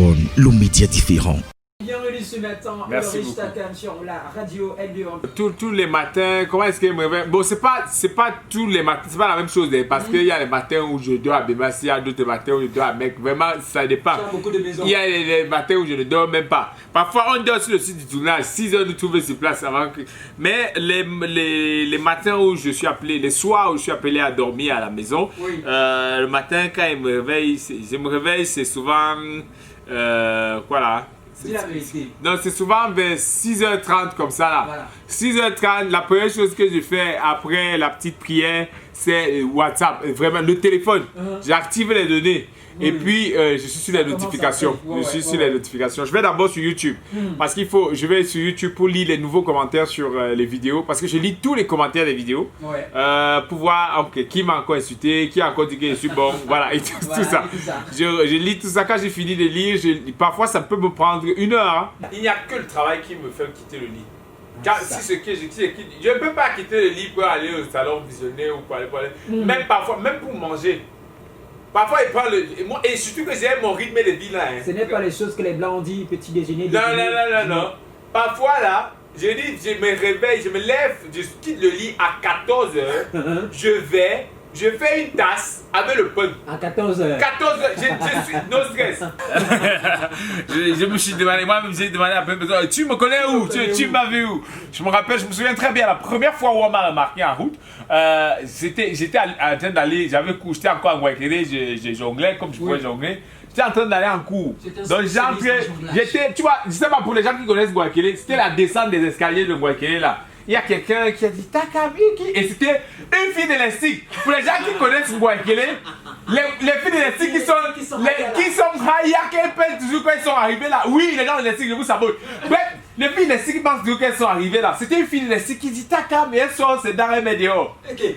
One, le média différent. Bienvenue ce matin, Merci le beaucoup. Takam sur la radio LB1. Tous les matins, comment est-ce que je me réveille? Bon, c'est pas tous les matins, c'est pas la même chose, parce qu'il y a les matins où je dors à Bémas, il y a d'autres matins où je dors à Mec. Vraiment, ça dépend. Il y a beaucoup de maisons. Il y a les matins où je ne dors même pas. Parfois, on dort sur le site du tournage, 6 heures de trouver sur place avant que... Mais les matins où je suis appelé, les soirs où je suis appelé à dormir à la maison, Oui. le matin, quand je me réveille, c'est souvent... voilà. Dis la vérité. Non, c'est souvent vers 6h30 comme ça là. Voilà. 6h30, la première chose que je fais après la petite prière, c'est WhatsApp. Vraiment, le téléphone. J'active les données. Et puis, je suis sur les notifications. Je suis sur les notifications. Je vais d'abord sur YouTube. Parce qu'il faut, je vais sur YouTube pour lire les nouveaux commentaires sur les vidéos. Parce que je lis tous les commentaires des vidéos. Ouais. Pour voir qui m'a encore insulté, qui a encore dit que je suis bon. Voilà, et tout, Voilà, tout ça. et tout ça. Je lis tout ça. Quand j'ai fini de lire, parfois ça peut me prendre 1 heure. Hein. Il n'y a que le travail qui me fait quitter le lit. Car si ce que je quitte, je ne peux pas quitter le lit pour aller au salon visionner ou pour aller. Même parfois, même pour manger. Parfois, il prend le. Et surtout que j'aime mon rythme de vie là. Hein. Ce n'est pas les choses que les blancs ont dit, petit déjeuner. Non, déjeuner. non. Parfois là, je me réveille, je me lève, je quitte le lit à 14h. Je fais une tasse avec le pain. À 14h. 14h, je suis no stress. je me suis demandé, moi-même j'ai demandé à plein de personnes, tu me connais où? Tu m'as vu où? Je me rappelle, je me souviens très bien, la première fois où on m'a remarqué en route, j'étais en train d'aller, j'étais encore en Guayaquil, je jonglais comme je pouvais jongler. J'étais en train d'aller en cours. Donc j'entrais, tu vois, je sais pas pour les gens qui connaissent Guayaquil, c'était la descente des escaliers de Guayaquil là. Il y a quelqu'un qui a dit Takabiki et c'était une fille d'élastique. Pour les gens qui connaissent Guayaquil, les filles d'élastique qui sont hayak, elles pèsent toujours quand elles sont arrivées là. Oui, les gens d'élastique, je vous sabote. Bref, les filles d'élastique qui pensent toujours qu'elles sont arrivées là. C'était une fille d'élastique qui dit Taka, mais elles sont c'est dans les médias. Ok. Et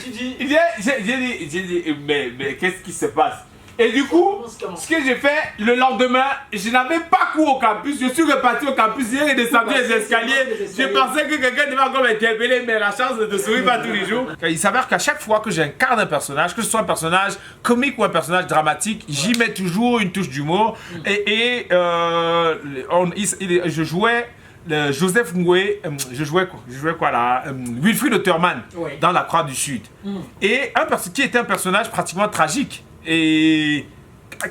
tu dis. J'ai dit, mais qu'est-ce qui se passe? Et du coup, ce que j'ai fait le lendemain, je n'avais pas cours au campus, je suis reparti au campus, j'ai redescendu les escaliers, je pensais que quelqu'un devait encore m'interpeller, mais la chance ne sourit pas tous les jours. Il s'avère qu'à chaque fois que j'incarne un personnage, que ce soit un personnage comique ou un personnage dramatique, j'y mets toujours une touche d'humour. Je jouais Joseph Ngoué, je jouais quoi là, Wilfried Otterman dans La Croix du Sud. Et qui était un personnage pratiquement tragique. Et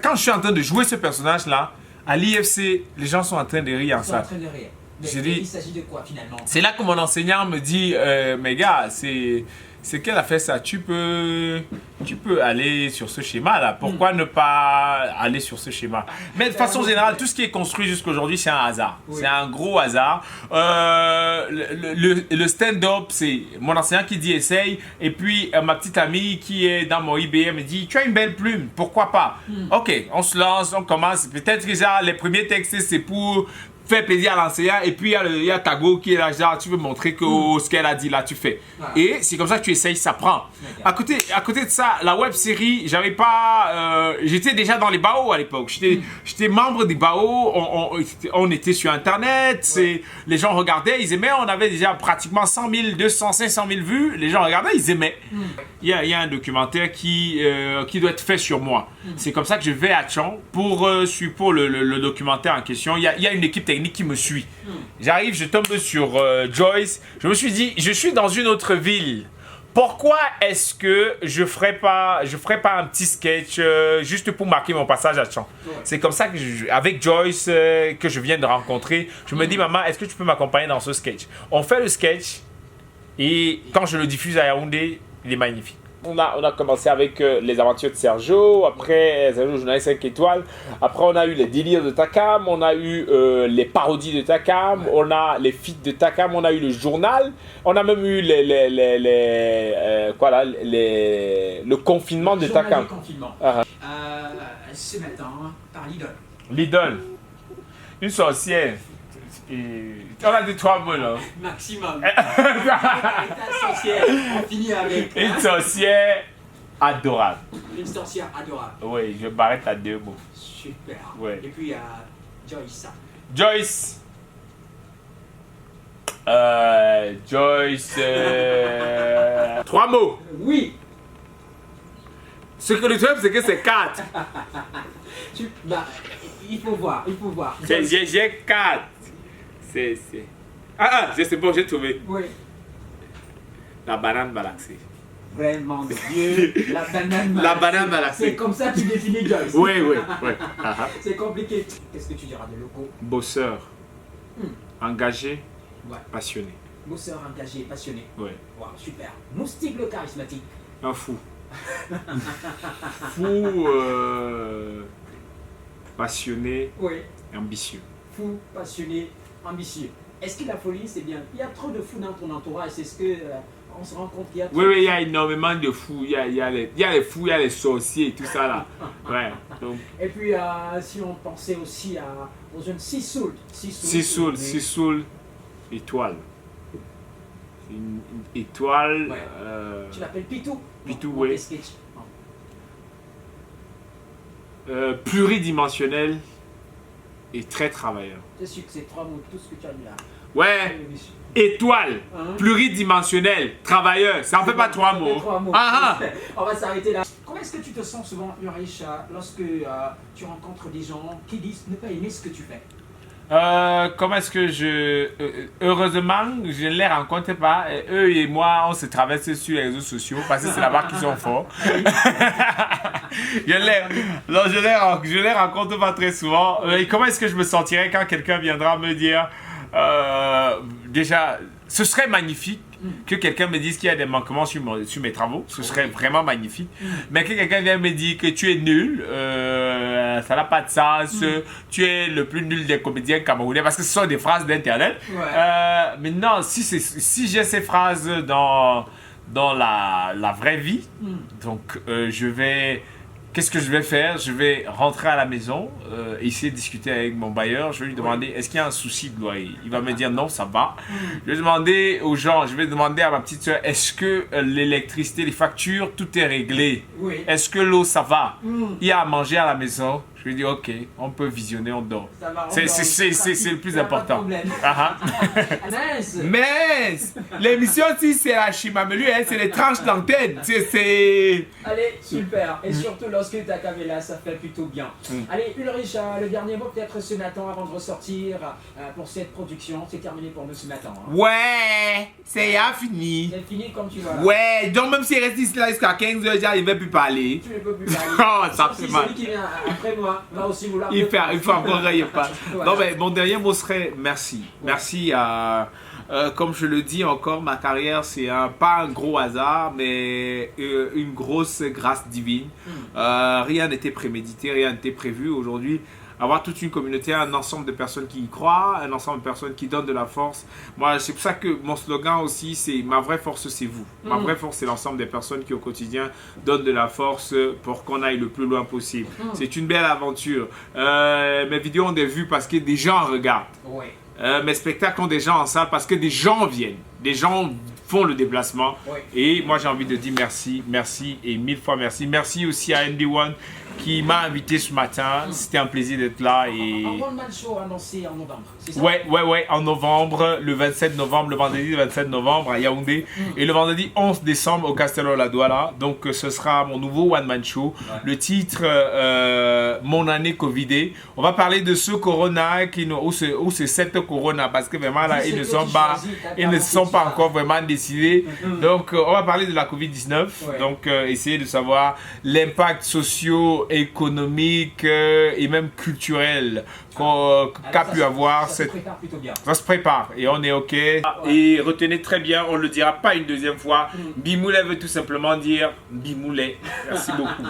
quand je suis en train de jouer ce personnage-là, à l'IFC, les gens sont en train de rire en salle. Mais il s'agit de quoi finalement? C'est là que mon enseignant me dit, mais gars, c'est qu'elle a fait ça. Tu peux aller sur ce schéma-là. Pourquoi ne pas aller sur ce schéma? Mais de façon générale, tout ce qui est construit jusqu'à aujourd'hui, c'est un hasard. Oui. C'est un gros hasard. Le stand-up, c'est mon enseignant qui dit essaye. Et puis, ma petite amie qui est dans mon IBM me dit, tu as une belle plume, pourquoi pas? Ok, on se lance, on commence. Peut-être que genre, les premiers textes, c'est pour faire plaisir à l'enseignant, et puis il y a Tago qui est là, genre tu veux montrer que ce qu'elle a dit là tu fais. Voilà. Et c'est comme ça que tu essayes, ça prend. À côté de ça, la web série, j'avais pas, j'étais déjà dans les BAO à l'époque. J'étais membre des BAO, on était sur internet, les gens regardaient, ils aimaient, on avait déjà pratiquement 100 000, 200, 500 000 vues, les gens regardaient, ils aimaient. Il y a un documentaire qui doit être fait sur moi. C'est comme ça que je vais à Tchon pour le documentaire en question. Il y a une équipe technique qui me suit. J'arrive, je tombe sur Joyce. Je me suis dit, je suis dans une autre ville. Pourquoi est-ce que je ferais pas un petit sketch juste pour marquer mon passage à Tchon? C'est comme ça que avec Joyce que je viens de rencontrer, je me dis maman, est-ce que tu peux m'accompagner dans ce sketch? On fait le sketch et quand je le diffuse à Yaoundé, il est magnifique. On a commencé avec les aventures de Sergio, après Sergio journaliste 5 étoiles, après on a eu les délires de Takam, on a eu les parodies de Takam, on a les feats de Takam, on a eu le journal, on a même eu le confinement de Takam. Le confinement. Ce matin, par l'idole. L'idole, une sorcière. On a dit 3 mots là. Maximum. Une sorcière, on finit avec. Une sorcière adorable. Une sorcière adorable. Oui, je m'arrête à 2 mots. Super. Ouais. Et puis il y a Joyce. Joyce. Joyce. 3 mots. Oui. Ce que le truc, c'est que c'est 4. Il faut voir, il faut voir. J'ai 4. C'est... c'est bon, j'ai trouvé. Oui. La banane malaxée. Vraiment, Dieu, la banane malaxée. La banane malaxée. C'est comme ça que tu définis Joyce. Oui. C'est compliqué. Qu'est-ce que tu diras de locaux? Bosseur. Engagé. Ouais. Passionné. Bosseur, engagé, passionné. Oui. Wow, super. Moustique le charismatique. Un fou. Fou, passionné, Oui. ambitieux. Fou, passionné, ambitieux. Est-ce que la folie, c'est bien? Il y a trop de fous dans ton entourage. C'est ce que on se rend compte qu'il y a trop Oui, il y a énormément de fous. Il y a les fous, il y a les sorciers et tout ça là. Ouais. Donc, Et puis, si on pensait aussi aux jeunes Sisoul. Sisoul, étoile. C'est une étoile. Ouais. Tu l'appelles Pitou? Pitou, Non, oui. tes sketchs. Non. Pluridimensionnel et très travailleur. Je suis que c'est trois mots, tout ce que tu as mis là. Ouais. Étoile, pluridimensionnel, travailleur. Ça en fait pas trois mots. On va s'arrêter là. Comment est-ce que tu te sens souvent, Ulrich, lorsque tu rencontres des gens qui disent ne pas aimer ce que tu fais? Comment est-ce que heureusement, je ne les rencontre pas. Eux et moi, on se traverse sur les réseaux sociaux parce que c'est là-bas qu'ils sont forts. je les rencontre pas très souvent. Et comment est-ce que je me sentirais quand quelqu'un viendra me dire déjà, ce serait magnifique que quelqu'un me dise qu'il y a des manquements sur mes travaux. Ce serait vraiment magnifique. Mais que quelqu'un vienne me dire que tu es nul, ça n'a pas de sens, tu es le plus nul des comédiens camerounais, parce que ce sont des phrases d'internet. Ouais. Maintenant, si j'ai ces phrases dans la vraie vie, donc je vais... Qu'est-ce que je vais faire? Je vais rentrer à la maison, essayer de discuter avec mon bailleur. Je vais lui demander, est-ce qu'il y a un souci de loyer? Il va me dire non, ça va. Je vais demander aux gens, je vais demander à ma petite soeur, est-ce que l'électricité, les factures, tout est réglé? Oui. Est-ce que l'eau, ça va? Il y a à manger à la maison? Je lui dis, ok, on peut visionner, on dort. C'est le plus important. Mais l'émission aussi, c'est la Chimamelu, c'est les tranches d'antenne. Allez, super. Et surtout, lorsque ta caméra, ça fait plutôt bien. Allez, Ulrich, le dernier mot peut-être ce matin avant de ressortir pour cette production. C'est terminé pour nous ce matin. Ouais, c'est fini. C'est fini comme tu vas. Ouais, donc même s'il reste ici là jusqu'à 15h, il ne va plus parler. Tu ne peux plus parler. Oh, ça fait mal. Celui qui vient après moi va aussi vouloir. Il faut encore pas. Voilà. Non, mais mon dernier mot serait merci. Merci à. Comme je le dis encore, ma carrière, c'est pas un gros hasard, mais une grosse grâce divine. Rien n'était prémédité, rien n'était prévu. Aujourd'hui, avoir toute une communauté, un ensemble de personnes qui y croient, un ensemble de personnes qui donnent de la force. Moi, c'est pour ça que mon slogan aussi, c'est ma vraie force, c'est vous. Ma vraie force, c'est l'ensemble des personnes qui au quotidien donnent de la force pour qu'on aille le plus loin possible. C'est une belle aventure. Mes vidéos ont des vues parce que des gens regardent. Ouais. Mes spectacles ont des gens en salle parce que des gens viennent. Des gens font le déplacement. Ouais. Et moi, j'ai envie de dire merci, merci et mille fois merci. Merci aussi à Andy One qui m'a invité ce matin. C'était un plaisir d'être là. Et... Un One Man Show annoncé en novembre, c'est ça? Ouais, en novembre, le 27 novembre, le vendredi 27 novembre à Yaoundé. Et le vendredi 11 décembre au Castello La Douala. Donc, ce sera mon nouveau One Man Show. Ouais. Le titre, Mon année Covidée. On va parler de ce corona, ou c'est cette corona, parce que vraiment, là, ils ne sont pas encore vraiment décidés. Donc, on va parler de la Covid-19. Ouais. Donc, essayer de savoir l'impact socio-économique et même culturel qu'a pu avoir. Ça se prépare et on est OK. Et retenez très bien, on ne le dira pas une deuxième fois. Bimoulet veut tout simplement dire Bimoulet. Merci beaucoup.